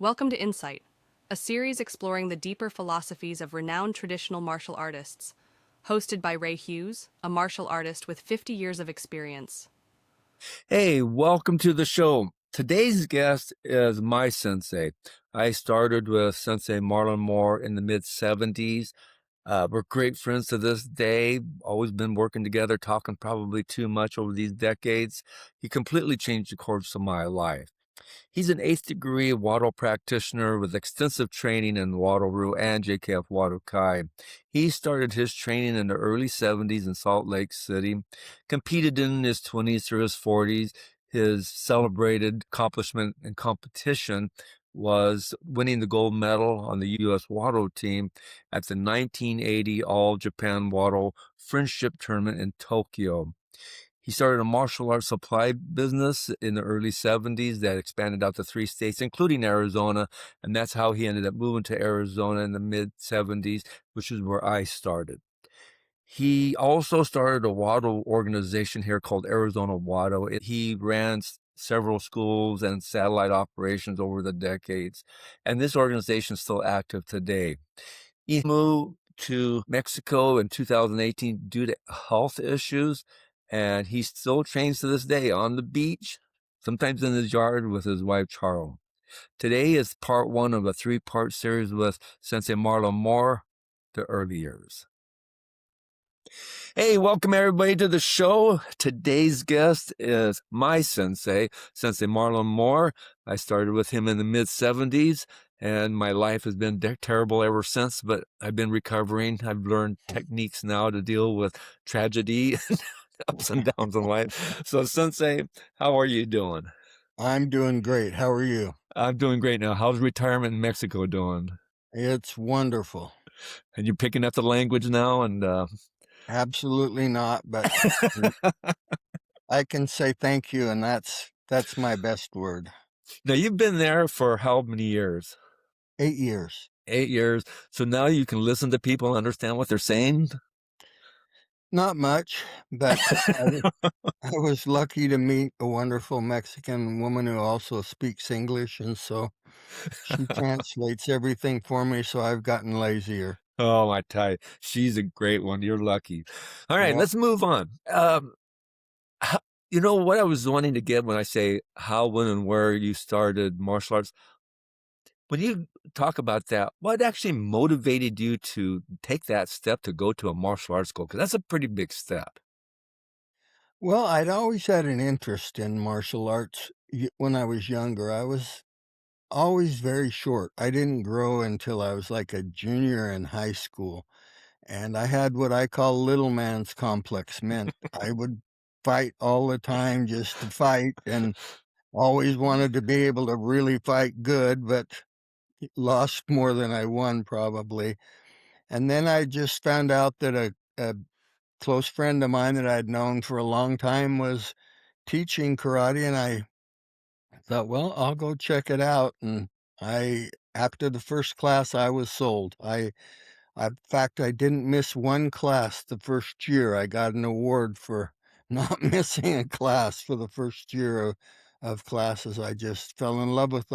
Welcome to Insight, a series exploring the deeper philosophies of renowned traditional martial artists, hosted by Ray Hughes, a martial artist with 50 years of experience. Hey, welcome to the show. Today's guest is my sensei. I started with Sensei Marlon Moore in the mid-70s. We're great friends to this day, always been working together, talking probably too much over these decades. He completely changed the course of my life. He's an eighth degree Wado practitioner with extensive training in Wado Ryu and JKF Wado Kai. He started his training in the early 70s in Salt Lake City, competed in his 20s through his 40s. His celebrated accomplishment in competition was winning the gold medal on the U.S. Wado team at the 1980 All Japan Wado Friendship Tournament in Tokyo. He started a martial arts supply business in the early 70s that expanded out to 3 states, including Arizona, and that's how he ended up moving to Arizona in the mid-70s, which is where I started. He also started a Wado organization here called Arizona Wado. He ran several schools and satellite operations over the decades, and this organization is still active today. He moved to Mexico in 2018 due to health issues, and he still trains to this day on the beach, sometimes in his yard with his wife, Charles. Today is part one of a 3-part series with Sensei Marlon Moore, the early years. Hey, welcome everybody to the show. Today's guest is my sensei, Sensei Marlon Moore. I started with him in the mid-70s, and my life has been terrible ever since, but I've been recovering. I've learned techniques now to deal with tragedy and ups and downs in life. So, Sensei, how are you doing? I'm doing great. How are you? I'm doing great now. How's retirement in Mexico doing? It's wonderful. And you're picking up the language now, and Absolutely not, but I can say thank you, and that's my best word. now you've been there for how many years? 8 years. 8 years. So now you can listen to people and understand what they're saying? Not much, but I was lucky to meet a wonderful Mexican woman who also speaks English, and so she translates everything for me, so I've gotten lazier. Oh, I tell you, she's a great one. You're lucky. All right, Yep. let's move on. How, you know what I was wanting to get when I say how, when, and where you started martial arts? When you talk about that, what actually motivated you to take that step to go to a martial arts school? Because that's a pretty big step. Well, I'd always had an interest in martial arts when I was younger. I was always very short. I didn't grow until I was like a junior in high school, and I had what I call little man's complex. Meant I would fight all the time just to fight and always wanted to be able to really fight good, but lost more than I won probably. And then I just found out that a close friend of mine that I'd known for a long time was teaching karate, and I thought, well, I'll go check it out. And after the first class, I was sold. In fact, I didn't miss one class the first year. I got an award for not missing a class for the first year of classes. I just fell in love with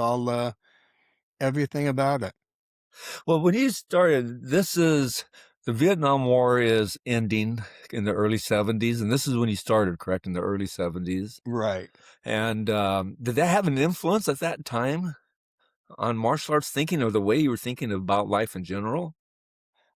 everything about it. Well, when you started, the Vietnam War is ending in the early 70s, and this is when you started, correct? In the early 70s. Right. And did that have an influence at that time on martial arts thinking or the way you were thinking about life in general?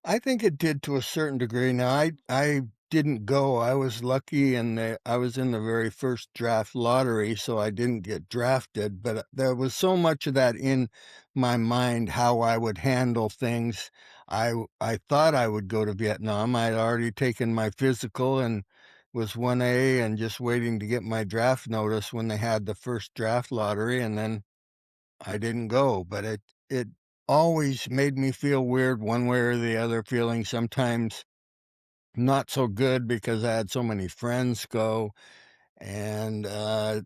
I think it did to a certain degree. Now, I didn't go. I was lucky, and I was in the very first draft lottery, so I didn't get drafted. But there was so much of that in my mind, how I would handle things. I thought I would go to Vietnam. I'd already taken my physical and was 1A and just waiting to get my draft notice when they had the first draft lottery, and then I didn't go, but it always made me feel weird one way or the other, feeling sometimes not so good because I had so many friends go, and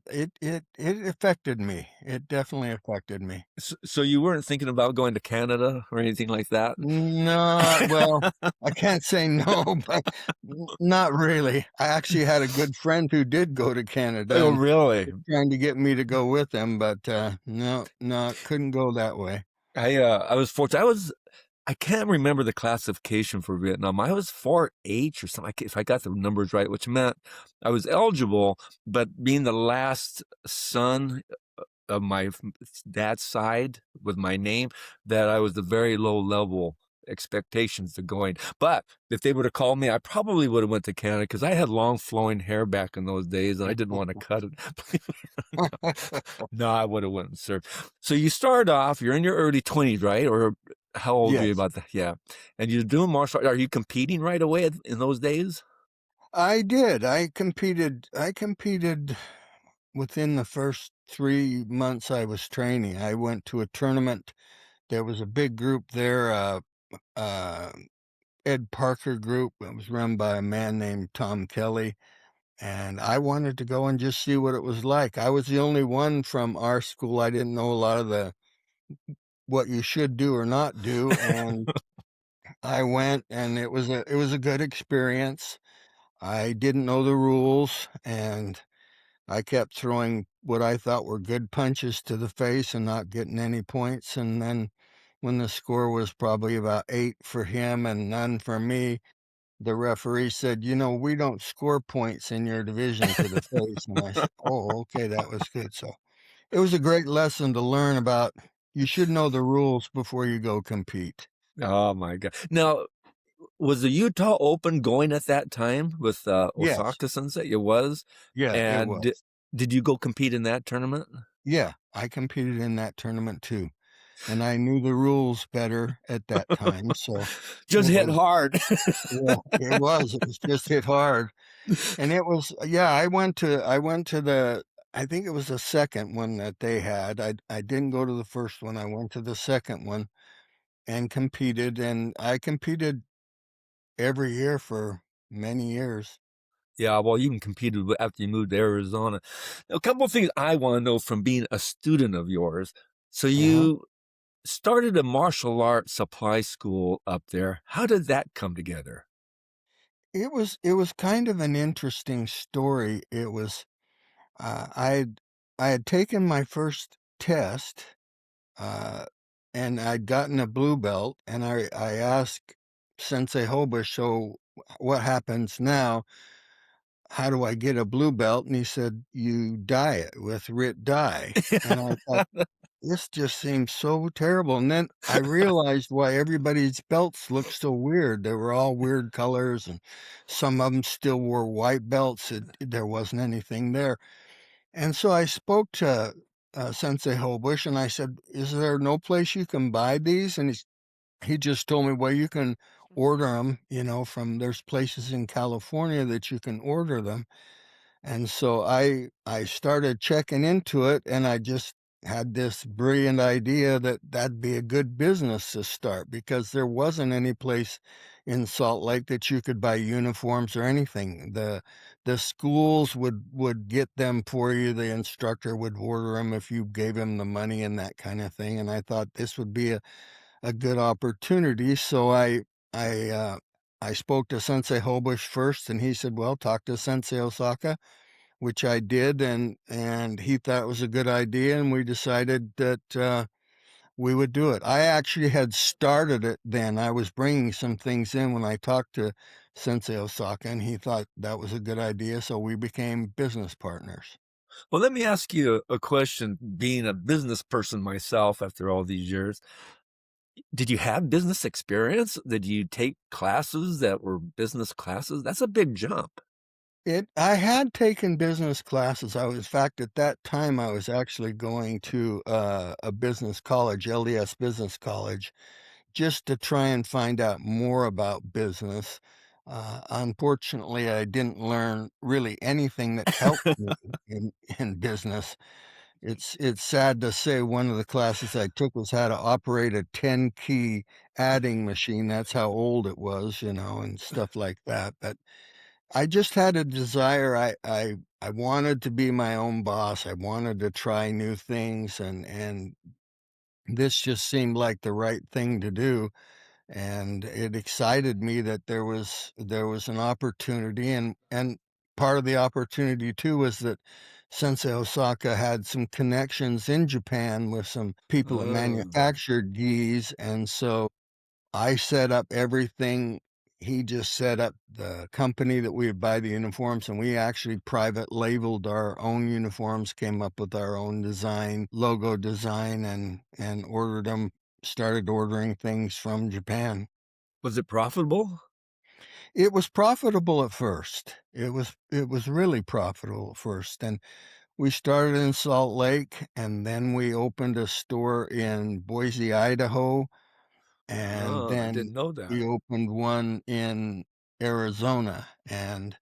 it affected me. It definitely affected me. So you weren't thinking about going to Canada or anything like that? No, well, I can't say no, but not really. I actually had a good friend who did go to Canada Oh, and really? was trying to get me to go with him, but, no, no, couldn't go that way. I was fortunate. I can't remember the classification for Vietnam. I was 4H or something, if I got the numbers right, which meant I was eligible, but being the last son of my dad's side with my name, that I was the very low level expectations to going. But if they would have called me, I probably would have went to Canada because I had long flowing hair back in those days and I didn't want to cut it. No, I would have went and served. So you start off, you're in your early 20s, right? Or how old are you Yes, about that? Yeah. And you're doing martial art. Are you competing right away in those days? I did. I competed within the first 3 months I was training. I went to a tournament. There was a big group there, uh, Ed Parker group. It was run by a man named Tom Kelly, and I wanted to go and just see what it was like. I was the only one from our school. I didn't know a lot of the what you should do or not do, and I went, and it was a good experience. I didn't know the rules, and I kept throwing what I thought were good punches to the face and not getting any points. And then when the score was probably about 8 for him and none for me, the referee said, "We don't score points in your division to the face." And I said, "Oh, okay, that was good." So it was a great lesson to learn about. You should know the rules before you go compete. Oh my God. Now, was the Utah Open going at that time with Yes, Osaka Sensei? It was. yeah, it And was. did you go compete in that tournament? Yeah, I competed in that tournament too. And I knew the rules better at that time, so Just it hit was hard. yeah, it was just hit hard, and it was yeah, I went to the I think it was the second one that they had. I didn't go to the first one, I went to the second one and competed, and I competed every year for many years. Yeah, well, you even competed after you moved to Arizona. A couple of things I want to know from being a student of yours. So Uh-huh. you started a martial arts supply school up there. How did that come together? It was kind of an interesting story. It was, I had taken my first test, uh, and I'd gotten a blue belt, and I asked Sensei Hobush, "So what happens now? How do I get a blue belt?" And he said, "You dye it with Rit dye." And I thought, this just seems so terrible. And then I realized why everybody's belts looked so weird. They were all weird colors, and some of them still wore white belts. There wasn't anything there. And so I spoke to Sensei Hobush and I said, "Is there no place you can buy these?" And he just told me, "Well, you can order them, from there's places in California that you can order them." And so I started checking into it, and I just had this brilliant idea that that'd be a good business to start because there wasn't any place in Salt Lake that you could buy uniforms or anything. The schools would get them for you. The instructor would order them if you gave him the money and that kind of thing. And I thought this would be a good opportunity. So I spoke to Sensei Hobush first, and he said, "Well, talk to Sensei Osaka," which I did, and he thought it was a good idea, and we decided that, we would do it. I actually had started it then. I was bringing some things in when I talked to Sensei Osaka, and he thought that was a good idea, so we became business partners. Well, let me ask you a question. Being a business person myself after all these years, did you have business experience? Did you take classes that were business classes? That's a big jump. I had taken business classes. I was in fact, at that time, I was actually going to, a business college, LDS Business College, just to try and find out more about business. Unfortunately, I didn't learn really anything that helped me in business. It's sad to say one of the classes I took was how to operate a 10-key adding machine. That's how old it was, and stuff like that. But I just had a desire. I wanted to be my own boss. I wanted to try new things, and this just seemed like the right thing to do. And it excited me that there was an opportunity, and part of the opportunity too was that Sensei Osaka had some connections in Japan with some people that Oh. manufactured gis, and so I set up everything. He just set up the company that we would buy the uniforms, and we actually private labeled our own uniforms, came up with our own design, logo design, and ordered them, started ordering things from Japan. Was it profitable? It was profitable at first. It was really profitable at first, and we started in Salt Lake, and then we opened a store in Boise, Idaho, and Oh, I then didn't know that. we opened one in Arizona, and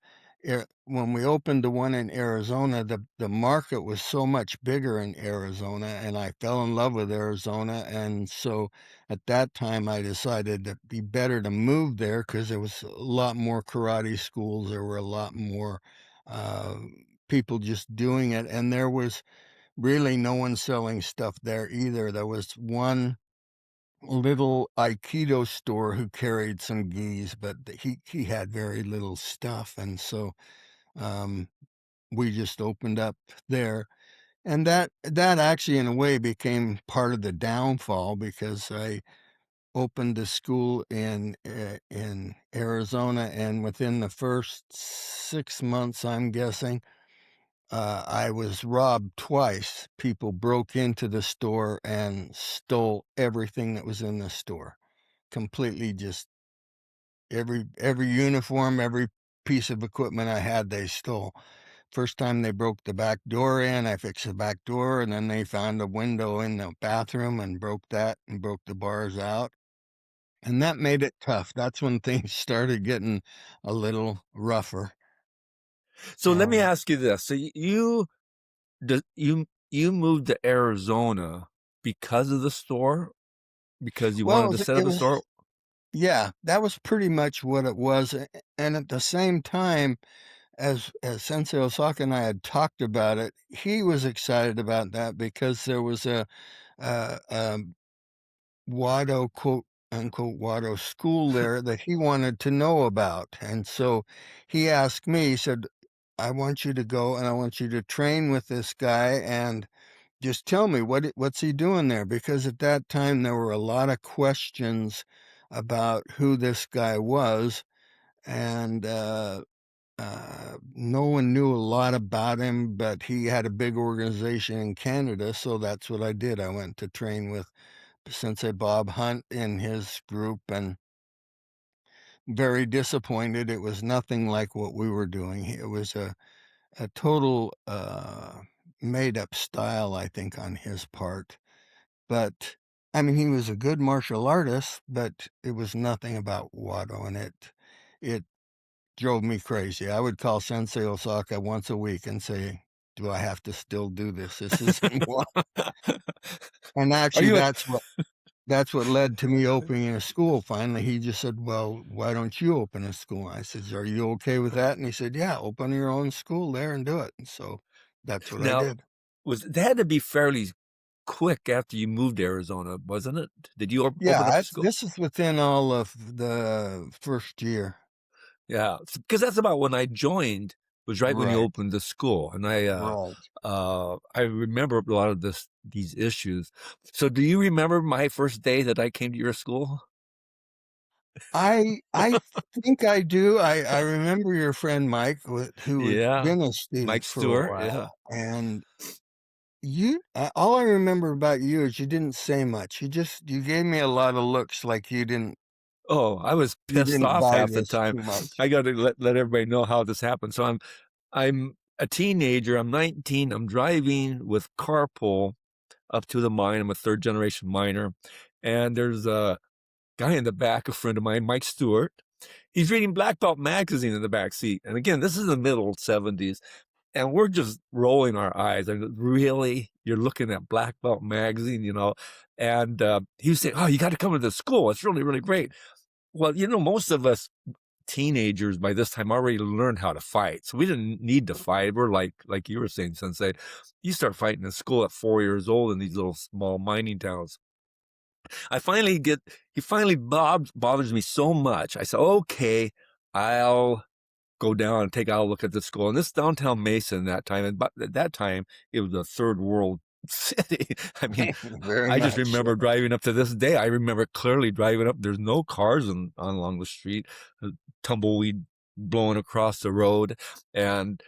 when we opened the one in Arizona, the market was so much bigger in Arizona, and I fell in love with Arizona, and so at that time, I decided it'd be better to move there because there was a lot more karate schools, there were a lot more, uh, people just doing it, and there was really no one selling stuff there either. There was one little aikido store who carried some gis, but he had very little stuff, and so um, we just opened up there, and that actually in a way became part of the downfall because I opened a school in Arizona, and within the first 6 months, I'm guessing. I was robbed twice. People broke into the store and stole everything that was in the store. Completely just every uniform, every piece of equipment I had, they stole. First time they broke the back door in, I fixed the back door, and then they found a window in the bathroom and broke that and broke the bars out. And that made it tough. That's when things started getting a little rougher. So let me Um, ask you this. So you moved to Arizona because of the store? Because you well, wanted to set it up a was store? yeah, that was pretty much what it was. And at the same time, as Sensei Osaka and I had talked about it, he was excited about that because there was a Wado, quote unquote, Wado school there that he wanted to know about. And so he asked me, he said, I want you to go and I want you to train with this guy and just tell me what's he doing there? Because at that time there were a lot of questions about who this guy was, and no one knew a lot about him, but he had a big organization in Canada, so that's what I did. I went to train with Sensei Bob Hunt in his group, and very disappointed. It was nothing like what we were doing. It was a total made up style, I think, on his part. But I mean, he was a good martial artist, but it was nothing about Wado, and it drove me crazy. I would call Sensei Osaka once a week and say, "Do I have to still do this? This isn't what." And Are actually, you a that's what led to me opening a school. Finally, he just said, "Well, why don't you open a school?" I said, "Are you okay with that?" And he said, "Yeah, open your own school there and do it." And so that's what I now, did. was that had to be fairly quick after you moved to Arizona, wasn't it? Did you open up Yeah, a school? this is within all of the first year. Yeah, because that's about when I joined, was right when you Right, opened the school, and right. I remember a lot of these issues. So do you remember my first day that I came to your school? I think I do. I remember your friend Mike, who had Yeah, been a Mike student for a Stewart, while, yeah. and all I remember about you is you didn't say much. You gave me a lot of looks like Oh, I was you pissed didn't off buy half the this time. too much. I gotta let everybody know how this happened. So I'm a teenager, I'm 19, I'm driving with carpool up to the mine. I'm a third generation miner, and there's a guy in the back, a friend of mine, Mike Stewart. He's reading Black Belt magazine in the back seat. And again, this is the middle 70s. And we're just rolling our eyes. And really, you're looking at Black Belt magazine, you know? And he was saying, "Oh, you got to come to the school. It's really, really great." Well, most of us teenagers by this time already learned how to fight. So we didn't need to fight. We're like you were saying, Sensei, you start fighting in school at 4 years old in these little small mining towns. He finally bothers me so much. I said, okay, I'll go down and take out a look at the school. And this downtown Mason that time, and at that time, it was a third world city. I mean, Very I just much remember so. driving up to this day. I remember clearly driving up. There's no cars along the street, tumbleweed blowing across the road. And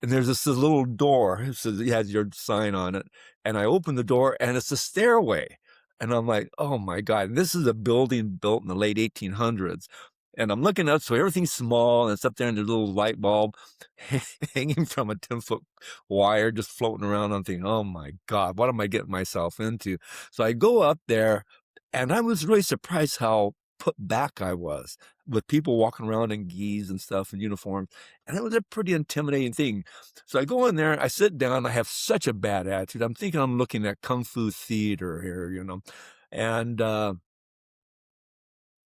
there's this little door. It says it has your sign on it. And I open the door and it's a stairway. And I'm like, oh my God. And this is a building built in the late 1800s. And I'm looking up, so everything's small and it's up there in the little light bulb hanging from a 10-foot wire, just floating around. I'm thinking, oh my God, what am I getting myself into? So I go up there and I was really surprised how put back I was with people walking around in gis and stuff in uniforms. And it was a pretty intimidating thing. So I go in there, I sit down, I have such a bad attitude. I'm thinking I'm looking at Kung Fu theater here, and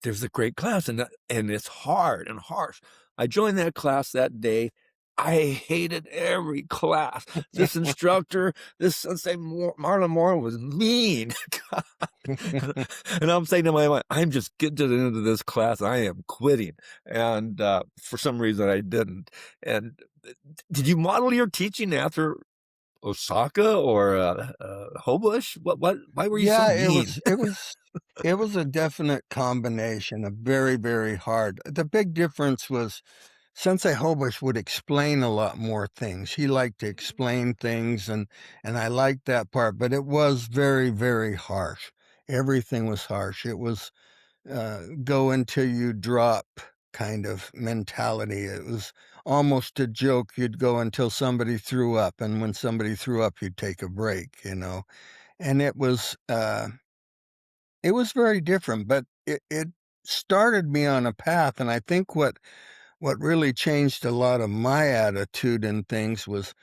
there's a great class, and it's hard and harsh. I joined that class that day. I hated every class. This instructor, this Sensei Marlon Moore was mean. And I'm saying to my mind, I'm just getting to the end of this class. I am quitting. And for some reason, I didn't. And did you model your teaching after Osaka or Hobush? Why were you so Yeah, it mean? was it was it was a definite combination of very, very hard. The big difference was Sensei Hobush would explain a lot more things. He liked to explain things, and I liked that part, but it was very, very harsh. Everything was harsh. It was go until you drop kind of mentality. It was almost a joke. You'd go until somebody threw up, and when somebody threw up, you'd take a break. And it was very different, but it started me on a path, and I think what really changed a lot of my attitude in things was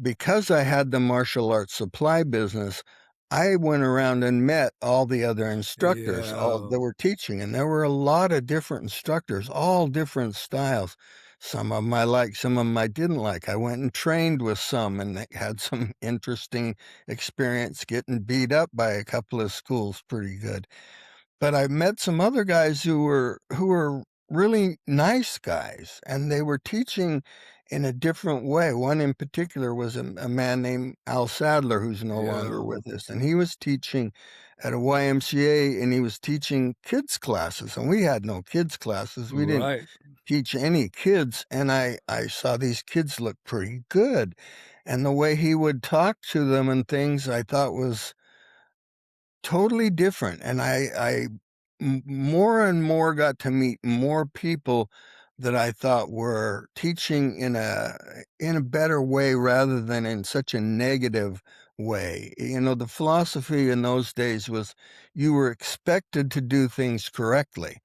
because I had the martial arts supply business, I went around and met all the other instructors, all Yeah, that were teaching, and there were a lot of different instructors, all different styles. Some of them I liked, some of them I didn't like. I went and trained with some and had some interesting experience getting beat up by a couple of schools pretty good. But I met some other guys who were really nice guys, and they were teaching in a different way. One in particular was a man named Al Sadler, who's no longer yeah, with us, and he was teaching at a YMCA, and he was teaching kids classes, and we had no kids classes. We didn't right. teach any kids, and I saw these kids look pretty good, and the way he would talk to them and things I thought was totally different, and more and more got to meet more people that I thought were teaching in a better way rather than in such a negative way. The philosophy in those days was you were expected to do things correctly.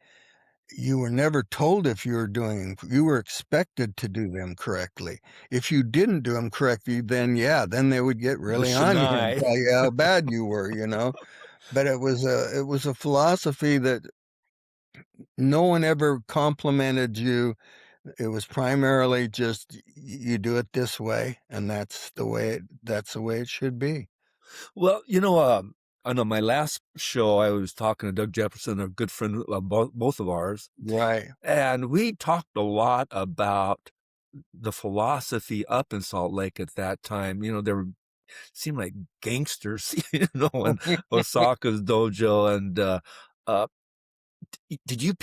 You were never told if you were expected to do them correctly. If you didn't do them correctly, then they would get The really on you and Chennai. tell you how bad you were. But it was a philosophy that no one ever complimented you. It was primarily just you do it this way, and that's the way it should be. Well, I know my last show, I was talking to Doug Jefferson, a good friend of both of ours, Right. and we talked a lot about the philosophy up in Salt Lake at that time. There seemed like gangsters, in Osaka's dojo. And uh, did you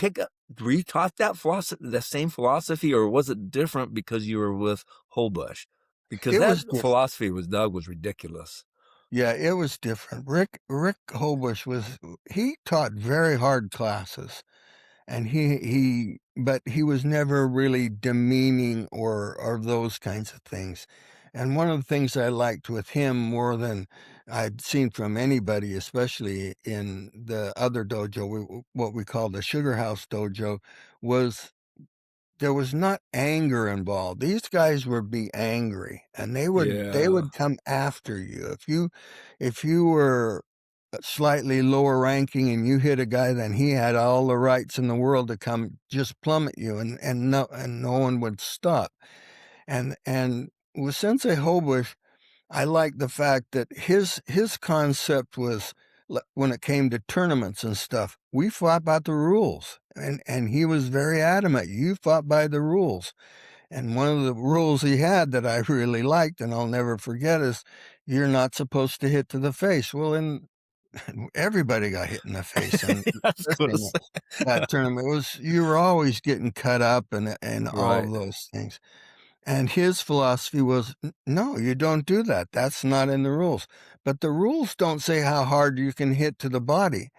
were you taught that philosophy, the same philosophy, or was it different because you were with Holbush? Because It that was different. philosophy with Doug was ridiculous. Yeah, it was different. Rick Hobush he taught very hard classes. And but he was never really demeaning or those kinds of things. And one of the things I liked with him more than I'd seen from anybody, especially in the other dojo, what we call the Sugar House dojo, was there was not anger involved. These guys would be angry, and they would Yeah. come after you if you were slightly lower ranking and you hit a guy, then he had all the rights in the world to come just plummet you, and no one would stop. And with Sensei Hobush, I like the fact that his concept was, when it came to tournaments and stuff, we fought by the rules, and he was very adamant. You fought by the rules. And one of the rules he had that I really liked, and I'll never forget, is you're not supposed to hit to the face. Well, everybody got hit in the face, and I was gonna especially in say. that tournament, you were always getting cut up and all of Right. those things. And his philosophy was, no, you don't do that. That's not in the rules. But the rules don't say how hard you can hit to the body.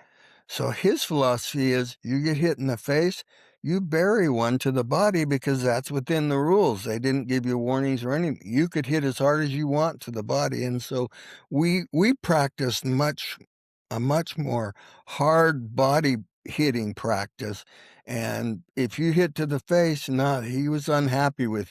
So his philosophy is, you get hit in the face, you bury one to the body, because that's within the rules. They didn't give you warnings or anything. You could hit as hard as you want to the body. And so we practiced a much more hard body hitting practice. And if you hit to the face, no, he was unhappy with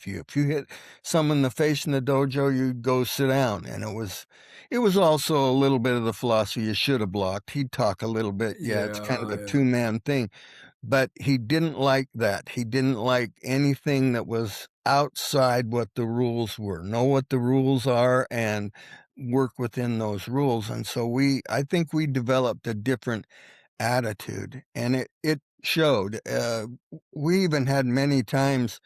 you. If you hit someone in the face in the dojo, you'd go sit down. And it was also a little bit of the philosophy, you should have blocked. He'd talk a little bit. Yeah, it's kind of Yeah, a yeah. two-man thing. But he didn't like that. He didn't like anything that was outside what the rules were. Know what the rules are and work within those rules. And so I think we developed a different attitude, and it showed. We even had many times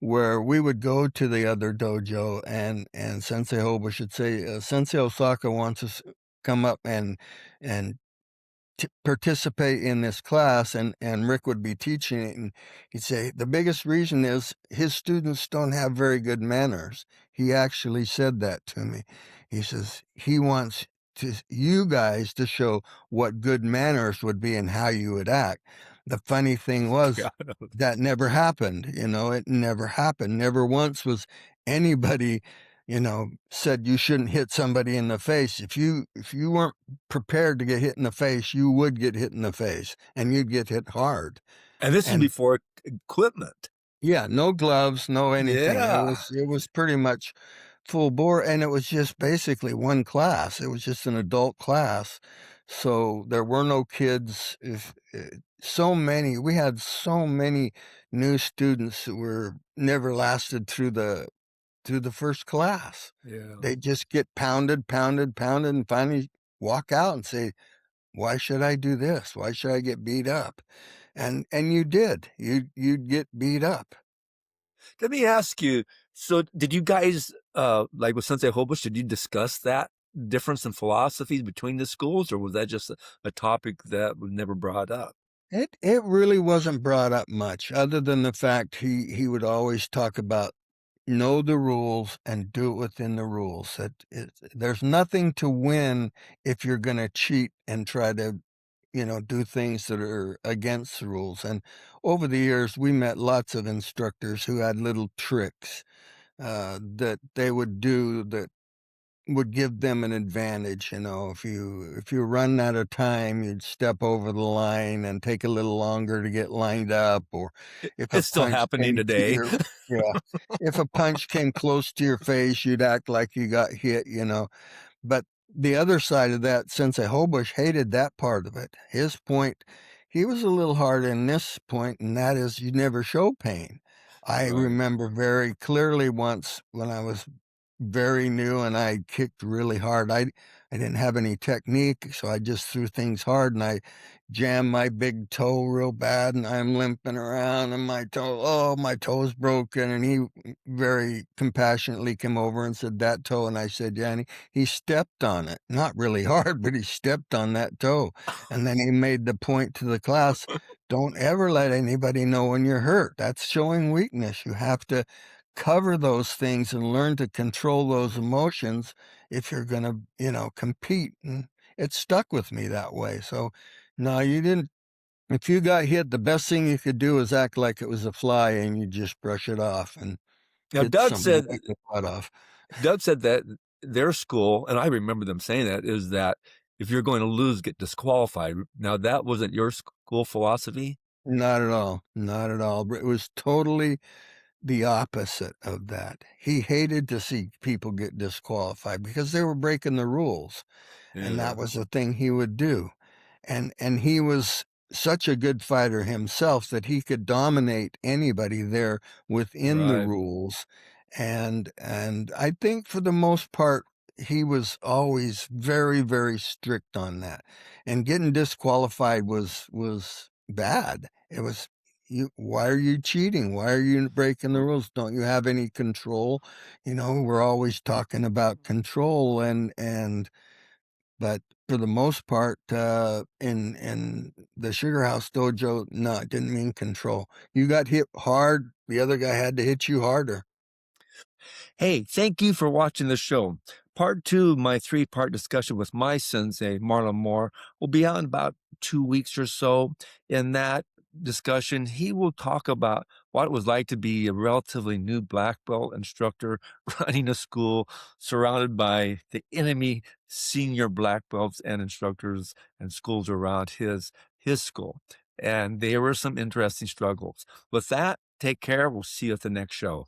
where we would go to the other dojo, and Sensei Hoba should say, Sensei Osaka wants us to come up and participate in this class, and Rick would be teaching it, and he'd say, the biggest reason is his students don't have very good manners. He actually said that to me. He says he wants you guys to show what good manners would be and how you would act. The funny thing was, God. that never happened. It never happened. Never once was anybody, said you shouldn't hit somebody in the face. If you weren't prepared to get hit in the face, you would get hit in the face, and you'd get hit hard. And this is And before equipment. yeah, no gloves, no anything. It Yeah. was it was pretty much full bore, and it was just basically one class. It was just an adult class. So there were no kids. If we had so many new students that were never lasted through the first class. Yeah. They just get pounded, pounded, pounded, and finally walk out and say, "Why should I do this? Why should I get beat up?" And you did. You'd get beat up. Let me ask you, so did you guys, like with Sensei Hobush, did you discuss that difference in philosophies between the schools, or was that just a topic that was never brought up? It really wasn't brought up much, other than the fact he would always talk about, know the rules and do it within the rules. There's nothing to win if you're going to cheat and try to, do things that are against the rules. And over the years, we met lots of instructors who had little tricks that they would do that would give them an advantage. If you run out of time, you'd step over the line and take a little longer to get lined up, or if a It's still punch happening came to today. your yeah, if a punch came close to your face, you'd act like you got hit. But the other side of that, Sensei Hobush hated that part of it. His point, he was a little hard in this point, and that is, you never show pain. I Right. remember very clearly once when I was very new and I kicked really hard. I didn't have any technique, so I just threw things hard, and I jammed my big toe real bad, and I'm limping around, and my toe's broken. And he very compassionately came over and said, that toe. And I said, yeah. And he stepped on it, not really hard, but he stepped on that toe. And then he made the point to the class, don't ever let anybody know when you're hurt. That's showing weakness. You have to cover those things and learn to control those emotions if you're going to, compete. And it stuck with me that way. So, no, you didn't. If you got hit, the best thing you could do is act like it was a fly, and you just brush it off and Now, get something to wipe the butt off. Doug said that their school, and I remember them saying that, is that if you're going to lose, get disqualified. Now, that wasn't your school philosophy? Not at all. Not at all. It was totally the opposite of that. He hated to see people get disqualified because they were breaking the rules, and Yeah. that was the thing he would do. And he was such a good fighter himself that he could dominate anybody there within the Right. rules. And I think for the most part, he was always very, very strict on that. And getting disqualified was bad. It was, you, why are you cheating? Why are you breaking the rules? Don't you have any control? You know, we're always talking about control, and but for the most part, in the Sugar House Dojo, no, it didn't mean control. You got hit hard, the other guy had to hit you harder. Hey, thank you for watching the show. Part two of my three-part discussion with my sensei, Marlon Moore, will be out in about 2 weeks or so. In that discussion, he will talk about what it was like to be a relatively new black belt instructor running a school surrounded by the enemy senior black belts and instructors and schools around his school. And there were some interesting struggles. With that, take care. We'll see you at the next show.